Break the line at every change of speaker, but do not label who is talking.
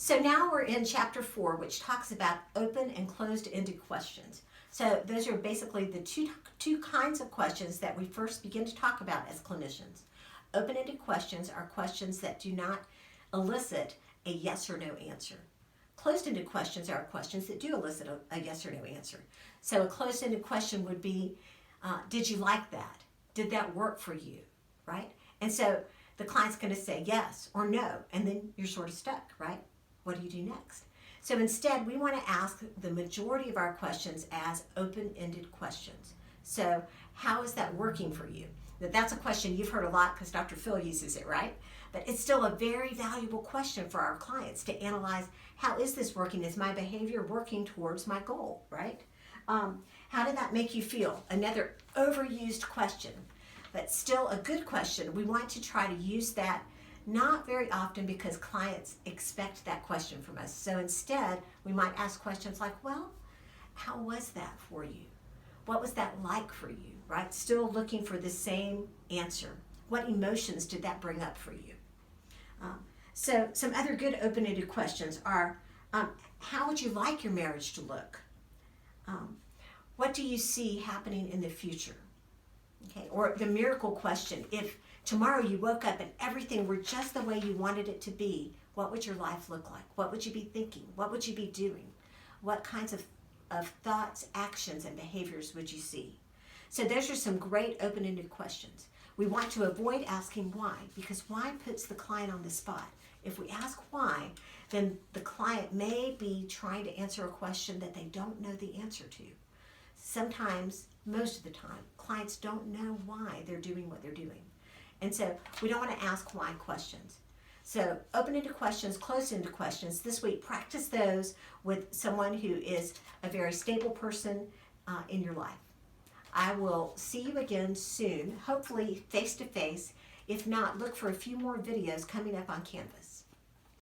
So now we're in chapter 4, which talks about open and closed-ended questions. So those are basically the two kinds of questions that we first begin to talk about as clinicians. Open-ended questions are questions that do not elicit a yes or no answer. Closed-ended questions are questions that do elicit a yes or no answer. So a closed-ended question would be, did you like that? Did that work for you, right? And so the client's going to say yes or no, and then you're sort of stuck, right? What do you do next? So instead, we want to ask the majority of our questions as open-ended questions. So how is that working for you? That's a question you've heard a lot because Dr. Phil uses it, right? But it's still a very valuable question for our clients to analyze, how is this working? Is my behavior working towards my goal, right? How did that make you feel? Another overused question, but still a good question. We want to try to use that not very often because clients expect that question from us. So instead, we might ask questions like, well, how was that for you? What was that like for you, right? Still looking for the same answer. What emotions did that bring up for you? So some other good open-ended questions are, how would you like your marriage to look? What do you see happening in the future? Okay, or the miracle question, if tomorrow you woke up and everything were just the way you wanted it to be, what would your life look like? What would you be thinking? What would you be doing? What kinds of thoughts, actions, and behaviors would you see? So those are some great open-ended questions. We want to avoid asking why, because why puts the client on the spot. If we ask why, then the client may be trying to answer a question that they don't know the answer to. Sometimes, most of the time, clients don't know why they're doing what they're doing. And so we don't want to ask why questions. So open-ended questions, closed-ended questions. This week, practice those with someone who is a very stable person in your life. I will see you again soon, hopefully face-to-face. If not, look for a few more videos coming up on Canvas.